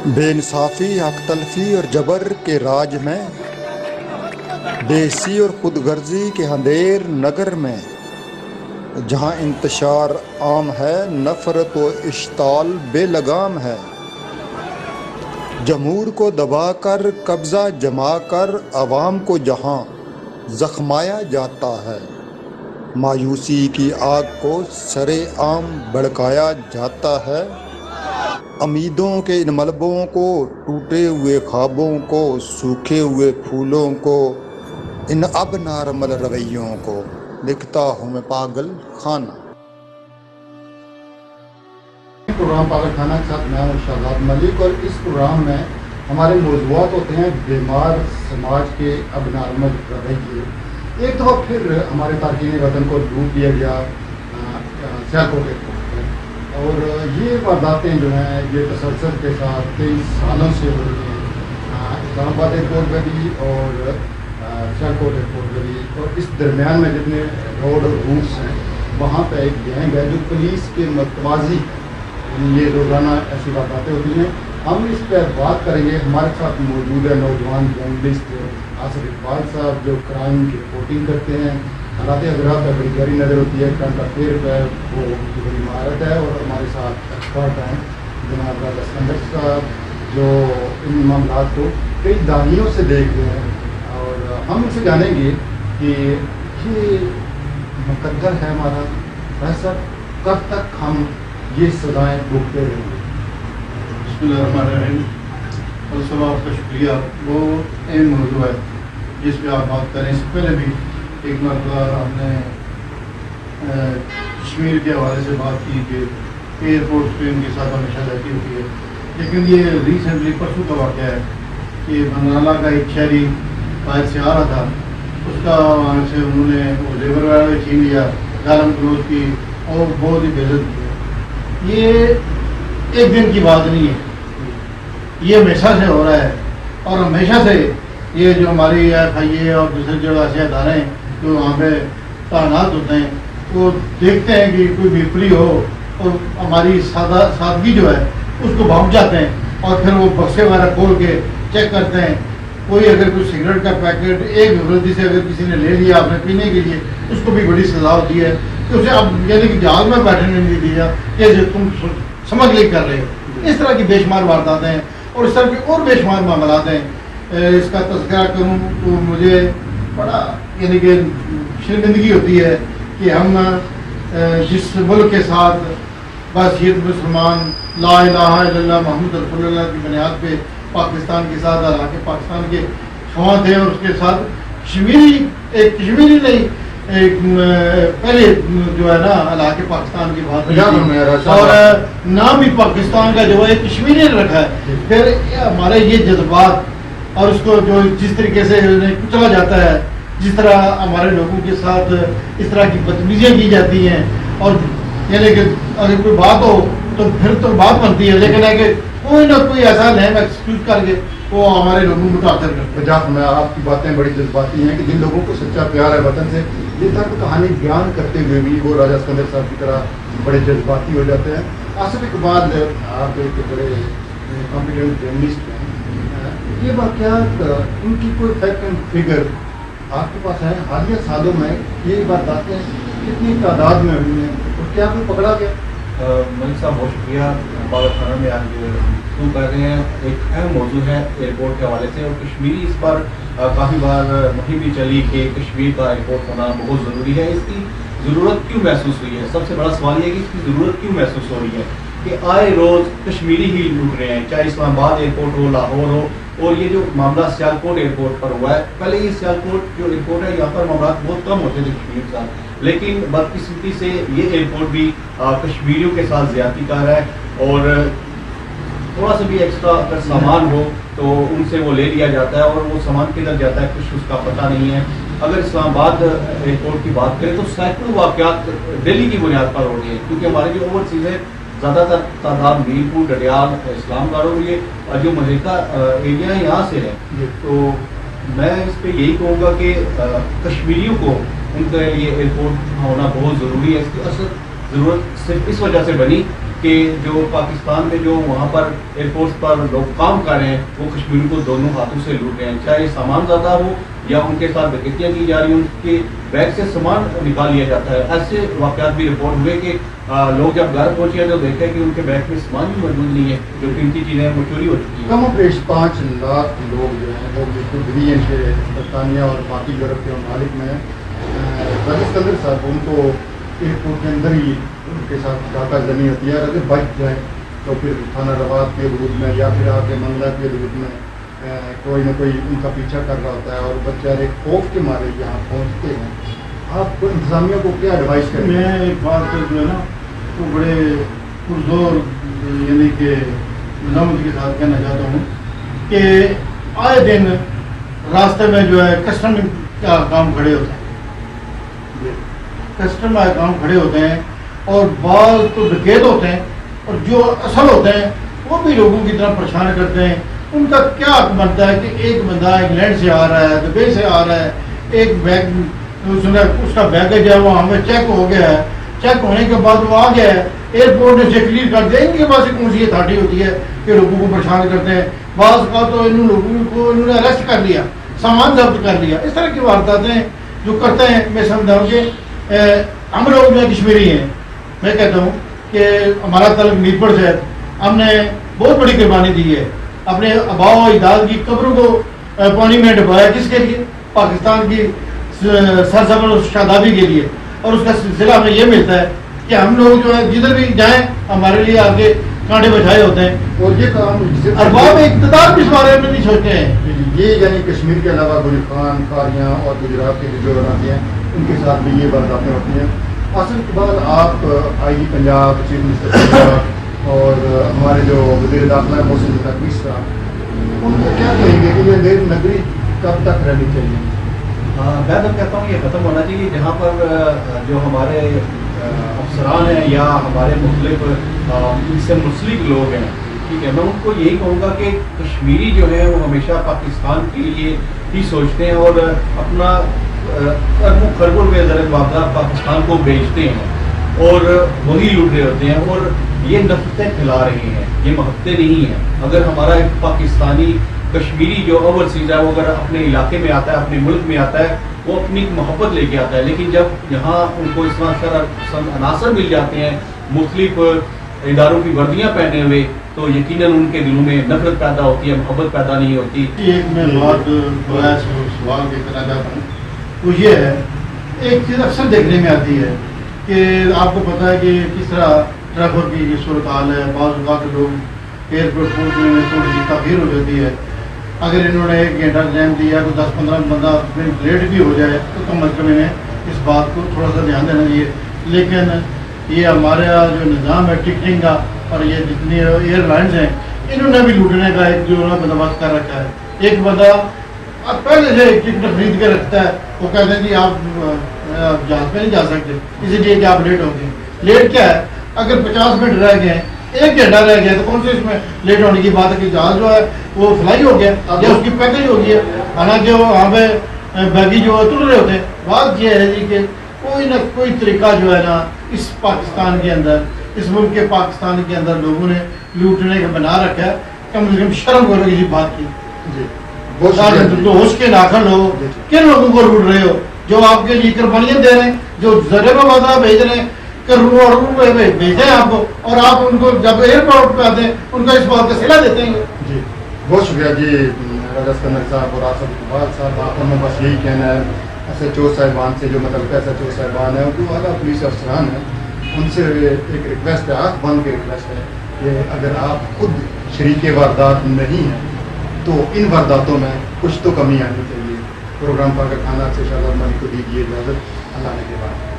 بے انصافی، حق تلفی اور جبر کے راج میں، دیسی اور خود غرضی کے اندھیر نگر میں، جہاں انتشار عام ہے، نفرت و اشتعال بے لگام ہے، جمہور کو دبا کر قبضہ جما کر عوام کو جہاں زخمایا جاتا ہے، مایوسی کی آگ کو سرے عام بھڑکایا جاتا ہے، امیدوں کے ان ملبوں کو، ٹوٹے ہوئے خوابوں کو، سوکھے ہوئے پھولوں کو، ان اب نارمل رویوں کو لکھتا ہوں میں پاگل خانہ۔ پروگرام پاگل خانہ کے ساتھ میں ہوں شہزاد ملک، اور اس پروگرام میں ہمارے موضوعات ہوتے ہیں بیمار سماج کے اب نارمل رویے۔ ایک دفعہ پھر ہمارے تارکین وطن کو لوٹ لیا گیا سیالکوٹ ایئرپورٹ پر، اور یہ وارداتیں جو ہیں یہ تسلسل کے ساتھ 23 سالوں سے ہو رہی ہیں، اسلام آباد ایئرپورٹ پہ بھی اور سیالکوٹ ایئرپورٹ پہ بھی، اور اس درمیان میں جتنے روڈ اور روٹس ہیں وہاں پہ ایک گینگ ہے جو پولیس کے متوازی، یہ روزانہ ایسی وارداتیں ہوتی ہیں۔ ہم اس پہ بات کریں گے۔ ہمارے ساتھ موجود ہے نوجوان جرنلسٹ آصف اقبال صاحب جو کرائم کی رپورٹنگ کرتے ہیں، حالات حضرات پہ بڑی گہری نظر ہوتی ہے، کرنٹ افیئر پہ وہ ان کی بڑی مہارت ہے، اور ہمارے ساتھ ایکسپرٹ ہیں جناب راجہ اسکندر صاحب جو ان معاملات کو کئی دہائیوں سے دیکھ رہے ہیں، اور ہم ان سے جانیں گے کہ یہ مقدر ہے ہمارا فیصلہ، کب تک ہم یہ سزائیں بھگتے رہیں گے۔ بسم اللہ الرحمن الرحیم۔ فلسفہ آپ کا شکریہ، وہ اہم موضوع ہے جس پہ آپ بات کریں۔ اس سے پہلے بھی ایک مرتبہ ہم نے کشمیر کے حوالے سے بات کی کہ ایئرپورٹ پہ ان کے ساتھ ہمیشہ رہتی ہوتی ہے، لیکن یہ ریسنٹلی پرسوں کا واقعہ ہے کہ بنگالہ کا ایک شہری باہر سے آ رہا تھا، اس کا وہاں سے انہوں نے وہ زیور وغیرہ چھین لیا، گالم گلوچ کی اور بہت ہی بے عزت کی۔ یہ ایک دن کی بات نہیں ہے، یہ ہمیشہ سے ہو رہا ہے، اور ہمیشہ سے یہ جو ہماری ایف آئی اے اور دوسرے جو ایسے ادارے ہیں جو وہاں پہ تعینات ہوتے ہیں وہ دیکھتے ہیں کہ کوئی بھیپلی ہو اور ہماری سادگی جو ہے اس کو بھونک جاتے ہیں، اور پھر وہ بکسے وغیرہ کھول کے چیک کرتے ہیں۔ کوئی اگر کوئی سگریٹ کا پیکٹ ایک غلطی سے اگر کسی نے لے لیا اپنے پینے کے لیے، اس کو بھی بڑی سزا ہوتی ہے کہ اسے اب یعنی کہ جہاز میں بیٹھنے نہیں دیا کہ تم سمگلنگ کر رہے ہو۔ اس طرح کی بے شمار وارداتیں ہیں، اور اس طرح کے اور بے شمار معاملات ہیں۔ اس کا تذکرہ کروں تو مجھے بڑا یعنی کہ شرمندگی ہوتی ہے کہ ہم جس ملک کے ساتھ بحیثیت مسلمان لا الہ الا اللہ محمد رسول اللہ کی بنیاد پہ پاکستان کے ساتھ علاقے پاکستان کے خواہاں تھے، اور اس کے ساتھ کشمیری نہیں ایک پہلے جو ہے نا علاقے پاکستان کی بات، اور نام بھی پاکستان کا جو ہے کشمیری رکھا ہے۔ پھر ہمارے یہ جذبات اور اس کو جو جس طریقے سے کچلا جاتا ہے، جس طرح ہمارے لوگوں کے ساتھ اس طرح کی بدتمیزیاں کی جاتی ہیں، اور یعنی کہ اگر کوئی بات ہو تو پھر تو بات بنتی ہے، لیکن ہے کہ کوئی نہ کوئی ایسا لہم ایکسکیوز کر کے وہ ہمارے لوگوں کو متاثر کرتے ہیں۔ میں آپ کی باتیں بڑی جذباتی ہیں کہ جن لوگوں کو سچا پیار ہے وطن سے، یہ تک کہانی بیان کرتے ہوئے بھی وہ راجہ اسکندر صاحب کی طرح بڑے جذباتی ہو جاتے ہیں۔ آصف اقبال آپ ایک بڑے کمپیٹنٹ جرنلسٹ ہیں، یہ واقعات ان کی کوئی فیکٹ اینڈ فگر آپ کے پاس ہے؟ حالیہ سالوں میں یہ وارداتیں کتنی تعداد میں ہوئی ہیں اور کیا کوئی پکڑا گیا؟ ملک صاحب بہت شکریہ، پاگل خانہ میں آج شروع کر رہے ہیں۔ ایک اہم موضوع ہے ایئرپورٹ کے حوالے سے، اور کشمیری اس پر کافی بار مہم بھی چلی کہ کشمیر کا ایئرپورٹ ہونا بہت ضروری ہے۔ اس کی ضرورت کیوں محسوس ہوئی ہے؟ سب سے بڑا سوال یہ ہے کہ اس کی ضرورت کیوں محسوس ہو رہی ہے کہ آئے روز کشمیری ہی لوٹ رہے ہیں، چاہے اسلام آباد ایئرپورٹ ہو، لاہور ہو، اور یہ جو معاملہ سیالکوٹ ایئرپورٹ پر ہوا ہے، پہلے یہ سیالکوٹ جو ایئرپورٹ ہے یہاں پر معاملات بہت کم ہوتے تھے کشمیر کے ساتھ، لیکن بدقسمتی سے یہ ایئرپورٹ بھی کشمیریوں کے ساتھ زیادتی کر رہا ہے، اور تھوڑا سا بھی ایکسٹرا اگر سامان ہو تو ان سے وہ لے لیا جاتا ہے، اور وہ سامان کدھر جاتا ہے کچھ اس کا پتہ نہیں ہے۔ اگر اسلام آباد ایئرپورٹ کی بات کریں تو سینکڑوں واقعات دہلی کی بنیاد پر ہو رہی ہے، کیونکہ ہمارے جو اوورسیز ہے زیادہ تر تعداد میرپور، ڈڈیال، اسلام گاڑ اور یہ جو مہلکہ ایریا ہے یہاں سے ہے۔ تو میں اس پہ یہی کہوں گا کہ کشمیریوں کو ان کا یہ ایئرپورٹ ہونا بہت ضروری ہے۔ اس کی اصل ضرورت صرف اس وجہ سے بنی کہ جو پاکستان میں جو وہاں پر ایئرپورٹ پر لوگ کام کر رہے ہیں وہ کشمیری کو دونوں ہاتھوں سے لوٹ رہے ہیں، چاہے سامان زیادہ ہو یا ان کے ساتھ ڈکیتیاں کی جا رہی ہیں، ان کے بیگ سے سامان نکال لیا جاتا ہے۔ ایسے واقعات بھی رپورٹ ہوئے کہ لوگ جب گھر پہنچے تو دیکھے کہ ان کے بیگ میں سامان بھی موجود نہیں ہے، جو قیمتی چیزیں وہ چوری ہو چکی ہیں۔ کم و بیش 5 لاکھ لوگ جو ہیں وہ بالکل بھی ہیں کہ برطانیہ اور باقی یورپ کے ممالک میں اسکندر صاحب ان کو ایئرپورٹ کے اندر ہی ان کے ساتھ ڈاکہ زنی ہوتی ہے، اگر بچ جائیں تو پھر تھانہ رباط کے حدود میں یا پھر آگے منگلہ کے حدود میں کوئی نہ کوئی ان کا پیچھا کر رہا ہوتا ہے اور بچے خوف کے مارے یہاں پہنچتے ہیں۔ آپ کو انتظامیہ کو کیا ایڈوائز کریں؟ میں ایک بات جو ہے نا وہ بڑے پرزور یعنی کہ نظامت کے ساتھ کہنا چاہتا ہوں کہ آئے دن راستے میں جو ہے کسٹم کا کام کھڑے ہوتے ہیں، کسٹم کا کام کھڑے ہوتے ہیں اور بعض تو ڈکیت ہوتے ہیں اور جو اصل ہوتے ہیں وہ بھی لوگوں کی طرح پریشان کرتے ہیں۔ ان کا کیا حق بنتا ہے کہ ایک بندہ انگلینڈ سے آ رہا ہے، دبئی سے آ رہا ہے، ایک بیگ اس کا بیگیج ہے وہ ہمیں چیک ہو گیا ہے، چیک ہونے کے بعد وہ آ گیا ہے، ایئرپورٹ نے چیک کلیئر کر دیا۔ ان کے پاس کون سی اتھارٹی ہوتی ہے کہ لوگوں کو پریشان کرتے ہیں؟ بعض کا تو ان لوگوں کو انہوں نے اریسٹ کر لیا، سامان ضبط کر لیا۔ اس طرح کی وارداتیں جو کرتے ہیں میں سمجھتا ہوں کہ ہم لوگ جو کشمیری ہیں، میں کہتا ہوں کہ ہمارا تعلق میر پور سے ہے، ہم نے بہت بڑی قربانی دی ہے، اپنے آباء و اجداد کی قبروں کو پانی میں ڈبویا، کس کے لیے؟ پاکستان کی سرزمین اور شادابی کے لیے، اور اس کا سلسلہ ہمیں یہ ملتا ہے کہ ہم لوگ جو ہے جدھر بھی جائیں ہمارے لیے آگے کانٹے بچھائے ہوتے ہیں، اور یہ کام ارباب اقتدار بھی اس بارے میں نہیں سوچتے ہیں۔ یہ یعنی کشمیر کے علاوہ گل خان، کاریاں اور گجرات کے جو رہتے ہیں ان کے ساتھ بھی یہ وارداتیں ہوتی ہیں۔ اصل اقبال، آپ آئی جی پنجاب، چیف منسٹر پنجاب اور ہمارے جو وزیر داخلہ محسن تقوی صاحب، ان کو کیا کہیں گے کہ یہ دیر نگری کب تک رہنی چاہیے؟ میں تو کہتا ہوں یہ ختم ہونا چاہیے، جہاں پر جو ہمارے افسران ہیں یا ہمارے مختلف ان سے منسلک لوگ ہیں، ٹھیک ہے، میں ان کو یہی کہوں گا کہ کشمیری جو ہے وہ ہمیشہ پاکستان کے لیے ہی سوچتے ہیں اور اپنا اربوں خربوں روپے زر معاملہ پاکستان کو بیچتے ہیں اور وہی لوٹ رہے ہوتے ہیں اور یہ نفرتیں پھیلا رہے ہیں، یہ محبتیں نہیں ہیں۔ اگر ہمارا ایک پاکستانی کشمیری جو اوورسیز ہے وہ اگر اپنے علاقے میں آتا ہے، اپنے ملک میں آتا ہے، وہ اپنی محبت لے کے آتا ہے، لیکن جب یہاں ان کو اس طرح عناصر مل جاتے ہیں مختلف اداروں کی وردیاں پہنے ہوئے تو یقیناً ان کے دلوں میں نفرت پیدا ہوتی ہے، محبت پیدا نہیں ہوتی۔ ایک میں بات سوال کے کرنا چاہتا ہوں وہ یہ ہے، ایک چیز اکثر دیکھنے میں آتی ہے کہ آپ کو پتہ ہے کہ کس طرح ٹریفک کی یہ صورتحال ہے، بعض اوقات لوگ ایئرپورٹ پہنچنے میں تھوڑی سی تاخیر ہو جاتی ہے، اگر انہوں نے 1 گھنٹہ ٹائم دیا تو 10-15 بندہ لیٹ بھی ہو جائے تو کم از کم انہیں اس بات کو تھوڑا سا دھیان دینا چاہیے۔ لیکن یہ ہمارا جو نظام ہے ٹکٹنگ کا اور یہ جتنی ایئر لائنس ہیں انہوں نے بھی لوٹنے کا ایک جو بندوبست کر رکھا ہے۔ ایک بندہ پہلے سے ٹکٹ خرید کے رکھتا ہے، وہ کہتے ہیں جی آپ جہاز پہ نہیں جا سکتے اسی لیے کہ آپ لیٹ ہو گئے۔ لیٹ کیا ہے؟ اگر 50 منٹ رہ گئے ہیں، 1 گھنٹہ رہ گیا تو کون سے اس میں لیٹ ہونے کی بات ہے کہ جہاز جو ہے وہ فلائی ہو گیا یا اس کی پیکج ہو گیا، حالانکہ وہ وہاں پہ بیگی جو ہے تل رہے ہوتے ہیں۔ بات یہ ہے جی کہ کوئی نہ کوئی طریقہ جو ہے نا اس پاکستان کے اندر، اس ملک کے پاکستان کے اندر لوگوں نے لوٹنے کا بنا رکھا ہے۔ کم از کم شرم کرو کسی بات کی، ہوش کے ناخن ہو، کن لوگوں کو لوٹ رہے ہو جو آپ کے لیے قربانیاں دے رہے ہیں، جو زرے میں بازار بھیج رہے ہیں، کروڑوں بھیجتے ہیں آپ کو، اور آپ ان کو جب ایئرپورٹ پہ آتے ہیں ان کا اس بات کا صلہ دیتے ہیں۔ جی بہت شکریہ جی راجہ اسکندر صاحب اور آصف اقبال صاحب۔ آپ میں بس یہی کہنا ہے ایس ایچ او صاحبان سے، جو مطلب ایس ایچ او صاحبان ہیں جو اعلیٰ پولیس افسران ہیں، ان سے ایک ریکویسٹ ہے، آنکھ بند کی ریکویسٹ ہے کہ اگر آپ خود شریک واردات نہیں ہیں تو ان وارداتوں میں کچھ تو کمی آنی چاہیے۔ پروگرام پاکر خانہ سے شہزاد ملک کو دیجیے اجازت، اللہ نے کے بعد۔